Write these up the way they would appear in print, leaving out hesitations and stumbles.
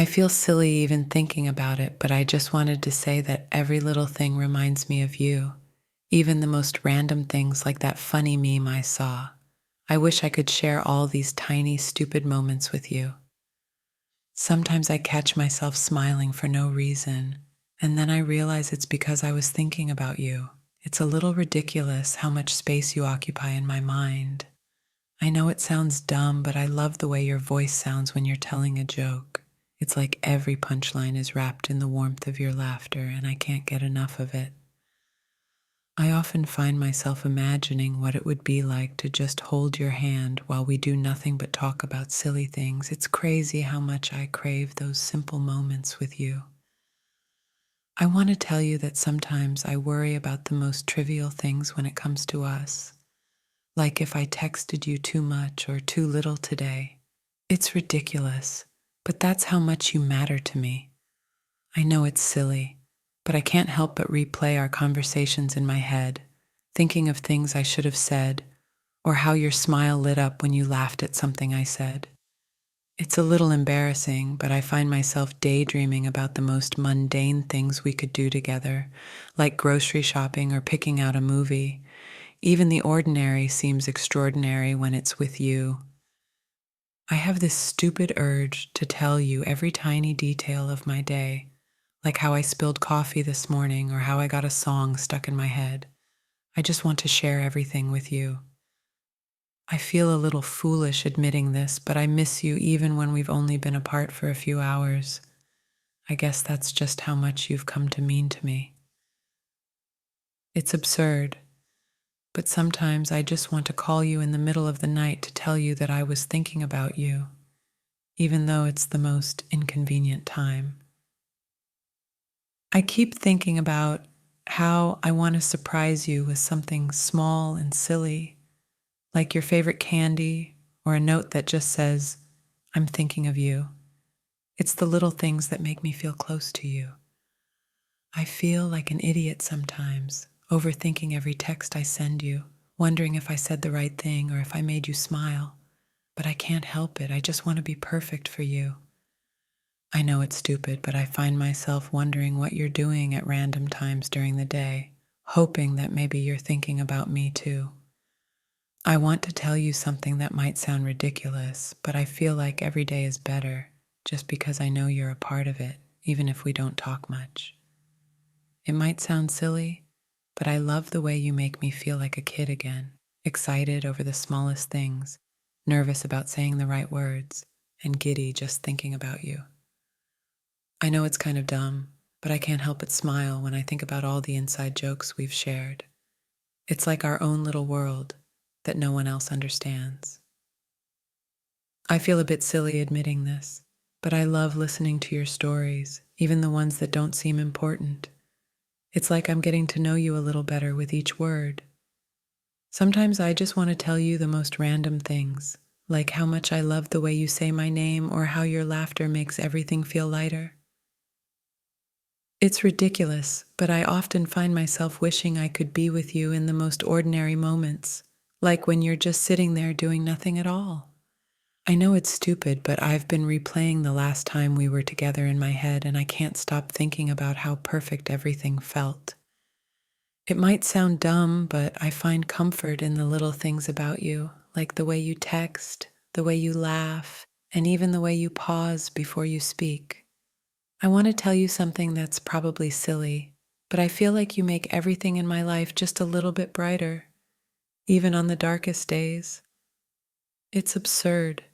I feel silly even thinking about it, but I just wanted to say that every little thing reminds me of you, even the most random things like that funny meme I saw. I wish I could share all these tiny, stupid moments with you. Sometimes I catch myself smiling for no reason, and then I realize it's because I was thinking about you. It's a little ridiculous how much space you occupy in my mind. I know it sounds dumb, but I love the way your voice sounds when you're telling a joke. It's like every punchline is wrapped in the warmth of your laughter, and I can't get enough of it. I often find myself imagining what it would be like to just hold your hand while we do nothing but talk about silly things. It's crazy how much I crave those simple moments with you. I want to tell you that sometimes I worry about the most trivial things when it comes to us, like if I texted you too much or too little today. It's ridiculous, but that's how much you matter to me. I know it's silly, but I can't help but replay our conversations in my head, thinking of things I should have said, or how your smile lit up when you laughed at something I said. It's a little embarrassing, but I find myself daydreaming about the most mundane things we could do together, like grocery shopping or picking out a movie. Even the ordinary seems extraordinary when it's with you. I have this stupid urge to tell you every tiny detail of my day, like how I spilled coffee this morning or how I got a song stuck in my head. I just want to share everything with you. I feel a little foolish admitting this, but I miss you even when we've only been apart for a few hours. I guess that's just how much you've come to mean to me. It's absurd, but sometimes I just want to call you in the middle of the night to tell you that I was thinking about you, even though it's the most inconvenient time. I keep thinking about how I want to surprise you with something small and silly, like your favorite candy or a note that just says, "I'm thinking of you." It's the little things that make me feel close to you. I feel like an idiot sometimes, overthinking every text I send you, wondering if I said the right thing or if I made you smile. But I can't help it. I just want to be perfect for you. I know it's stupid, but I find myself wondering what you're doing at random times during the day, hoping that maybe you're thinking about me too. I want to tell you something that might sound ridiculous, but I feel like every day is better just because I know you're a part of it, even if we don't talk much. It might sound silly, but I love the way you make me feel like a kid again, excited over the smallest things, nervous about saying the right words, and giddy just thinking about you. I know it's kind of dumb, but I can't help but smile when I think about all the inside jokes we've shared. It's like our own little world that no one else understands. I feel a bit silly admitting this, but I love listening to your stories, even the ones that don't seem important. It's like I'm getting to know you a little better with each word. Sometimes I just want to tell you the most random things, like how much I love the way you say my name or how your laughter makes everything feel lighter. It's ridiculous, but I often find myself wishing I could be with you in the most ordinary moments, like when you're just sitting there doing nothing at all. I know it's stupid, but I've been replaying the last time we were together in my head, and I can't stop thinking about how perfect everything felt. It might sound dumb, but I find comfort in the little things about you, like the way you text, the way you laugh, and even the way you pause before you speak. I want to tell you something that's probably silly, but I feel like you make everything in my life just a little bit brighter, even on the darkest days. It's absurd,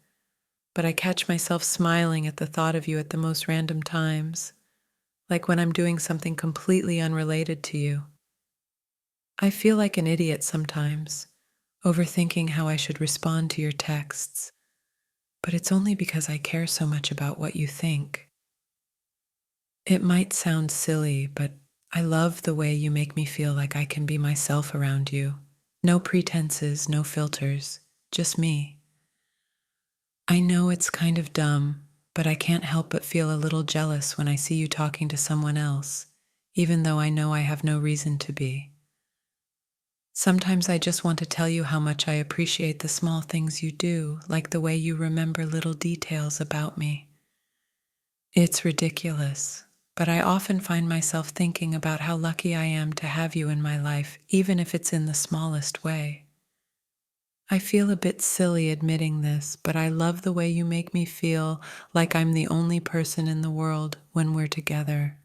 but I catch myself smiling at the thought of you at the most random times, like when I'm doing something completely unrelated to you. I feel like an idiot sometimes, overthinking how I should respond to your texts, but it's only because I care so much about what you think. It might sound silly, but I love the way you make me feel like I can be myself around you. No pretenses, no filters, just me. I know it's kind of dumb, but I can't help but feel a little jealous when I see you talking to someone else, even though I know I have no reason to be. Sometimes I just want to tell you how much I appreciate the small things you do, like the way you remember little details about me. It's ridiculous, but I often find myself thinking about how lucky I am to have you in my life, even if it's in the smallest way. I feel a bit silly admitting this, but I love the way you make me feel like I'm the only person in the world when we're together.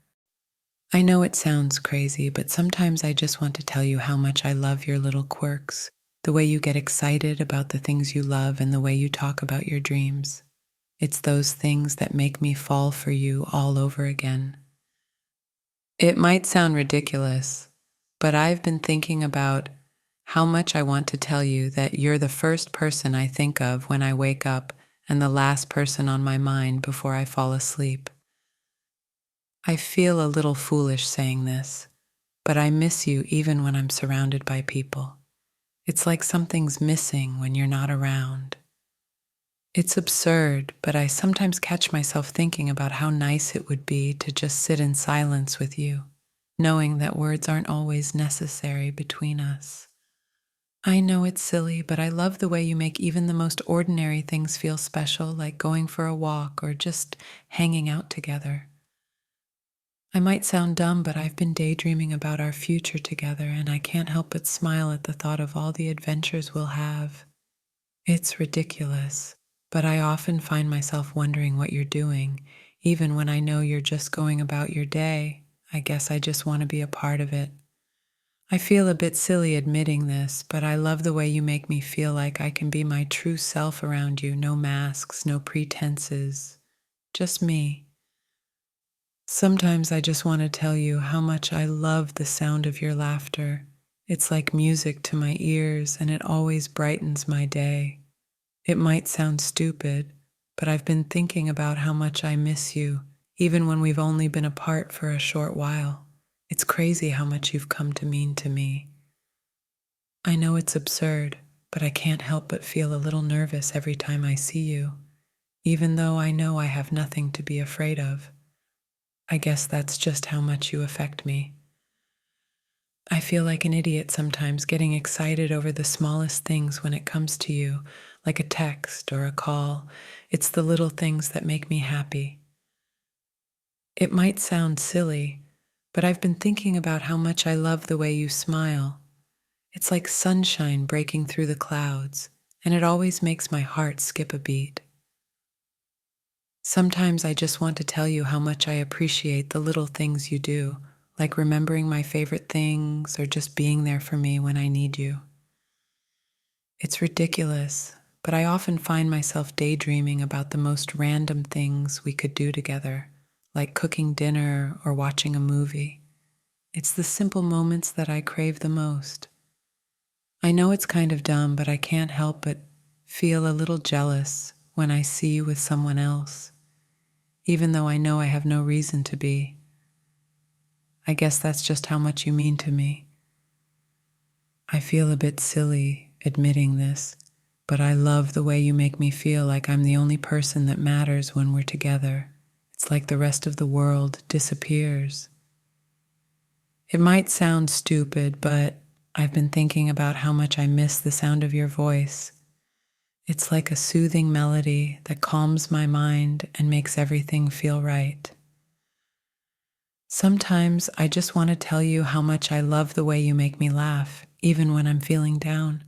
I know it sounds crazy, but sometimes I just want to tell you how much I love your little quirks, the way you get excited about the things you love and the way you talk about your dreams. It's those things that make me fall for you all over again. It might sound ridiculous, but I've been thinking about how much I want to tell you that you're the first person I think of when I wake up and the last person on my mind before I fall asleep. I feel a little foolish saying this, but I miss you even when I'm surrounded by people. It's like something's missing when you're not around. It's absurd, but I sometimes catch myself thinking about how nice it would be to just sit in silence with you, knowing that words aren't always necessary between us. I know it's silly, but I love the way you make even the most ordinary things feel special, like going for a walk or just hanging out together. I might sound dumb, but I've been daydreaming about our future together, and I can't help but smile at the thought of all the adventures we'll have. It's ridiculous, but I often find myself wondering what you're doing, even when I know you're just going about your day. I guess I just want to be a part of it. I feel a bit silly admitting this, but I love the way you make me feel like I can be my true self around you, no masks, no pretenses, just me. Sometimes I just want to tell you how much I love the sound of your laughter. It's like music to my ears, and it always brightens my day. It might sound stupid, but I've been thinking about how much I miss you, even when we've only been apart for a short while. It's crazy how much you've come to mean to me. I know it's absurd, but I can't help but feel a little nervous every time I see you, even though I know I have nothing to be afraid of. I guess that's just how much you affect me. I feel like an idiot sometimes getting excited over the smallest things when it comes to you, like a text or a call. It's the little things that make me happy. It might sound silly, but I've been thinking about how much I love the way you smile. It's like sunshine breaking through the clouds, and it always makes my heart skip a beat. Sometimes I just want to tell you how much I appreciate the little things you do, like remembering my favorite things or just being there for me when I need you. It's ridiculous, but I often find myself daydreaming about the most random things we could do together, like cooking dinner or watching a movie. It's the simple moments that I crave the most. I know it's kind of dumb, but I can't help but feel a little jealous when I see you with someone else, even though I know I have no reason to be. I guess that's just how much you mean to me. I feel a bit silly admitting this, but I love the way you make me feel like I'm the only person that matters when we're together. It's like the rest of the world disappears. It might sound stupid, but I've been thinking about how much I miss the sound of your voice. It's like a soothing melody that calms my mind and makes everything feel right. Sometimes I just want to tell you how much I love the way you make me laugh, even when I'm feeling down.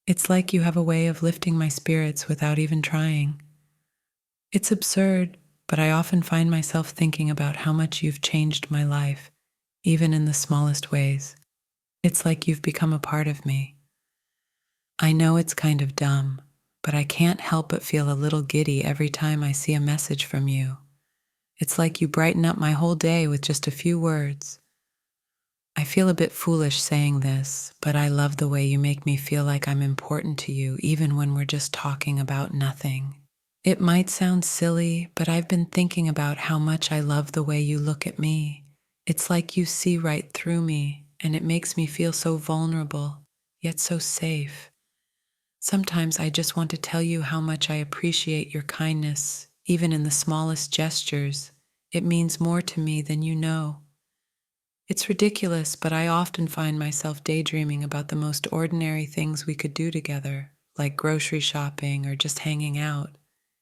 It's like you have a way of lifting my spirits without even trying. It's absurd, but I often find myself thinking about how much you've changed my life, even in the smallest ways. It's like you've become a part of me. I know it's kind of dumb, but I can't help but feel a little giddy every time I see a message from you. It's like you brighten up my whole day with just a few words. I feel a bit foolish saying this, but I love the way you make me feel like I'm important to you, even when we're just talking about nothing. It might sound silly, but I've been thinking about how much I love the way you look at me. It's like you see right through me, and it makes me feel so vulnerable, yet so safe. Sometimes I just want to tell you how much I appreciate your kindness, even in the smallest gestures. It means more to me than you know. It's ridiculous, but I often find myself daydreaming about the most ordinary things we could do together, like grocery shopping or just hanging out.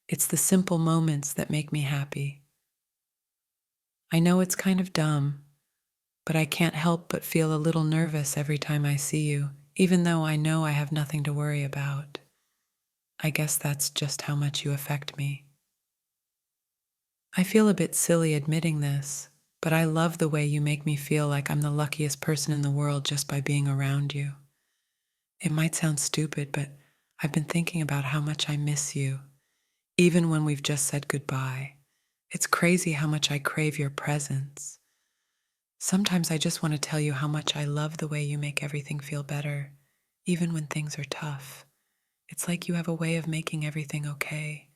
It's the simple moments that make me happy. I know it's kind of dumb, but I can't help but feel a little nervous every time I see you, even though I know I have nothing to worry about. I guess that's just how much you affect me. I feel a bit silly admitting this, but I love the way you make me feel like I'm the luckiest person in the world just by being around you. It might sound stupid, but I've been thinking about how much I miss you, even when we've just said goodbye. It's crazy how much I crave your presence. Sometimes I just want to tell you how much I love the way you make everything feel better, even when things are tough. It's like you have a way of making everything okay.